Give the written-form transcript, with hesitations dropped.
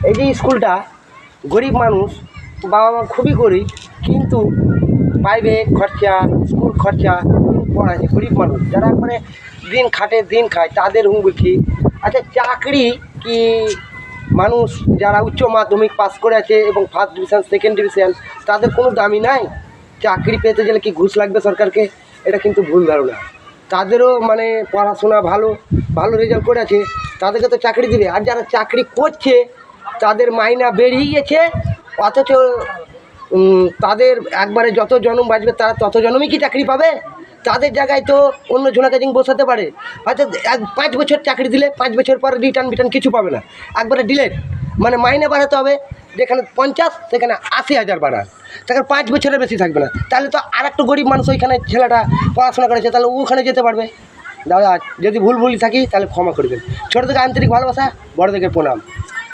এই যে স্কুলটা গরিব মানুষ, বাবা মা খুবই গরিব, কিন্তু প্রাইভেট খরচা, স্কুল খরচা পড়াচ্ছে গরিব মানুষ যারা মানে দিন খাটে দিন খায় তাদের হুমকি। আচ্ছা, চাকরি কি মানুষ যারা উচ্চ মাধ্যমিক পাস করেছে এবং ফার্স্ট ডিভিশন সেকেন্ড ডিভিশন তাদের কোনো দামি নাই? চাকরি পেতে গেলে কি ঘুষ লাগবে সরকারকে? এটা কিন্তু ভুল ধারণা। তাদেরও মানে পড়াশোনা ভালো ভালো রেজাল্ট করেছে, তাদেরকে তো চাকরি দিবে। আর যারা চাকরি করছে তাদের মাইনা বেরিয়ে গেছে, অথচ তাদের একবারে যত জনম বাঁচবে তারা তত জনমই কি চাকরি পাবে? তাদের জায়গায় তো অন্য ঝোনাকাজিং বসাতে পারে। হয়তো 5 বছর চাকরি দিলে 5 বছর পর রিটার্ন কিছু পাবে না, একবারে ডিলেট। মানে মাইনে বাড়াতে হবে, যেখানে 50 সেখানে 80,000 বাড়ান, তাকে 5 বছরের বেশি থাকবে না। তাহলে তো আর একটা গরিব মানুষ ওইখানে ছেলেটা পড়াশোনা করেছে, তাহলে ওখানে যেতে পারবে। দাদা যদি ভুল থাকি তাহলে ক্ষমা করবেন। ছোটো থেকে আন্তরিক ভালোবাসা, বড় থেকে প্রণাম।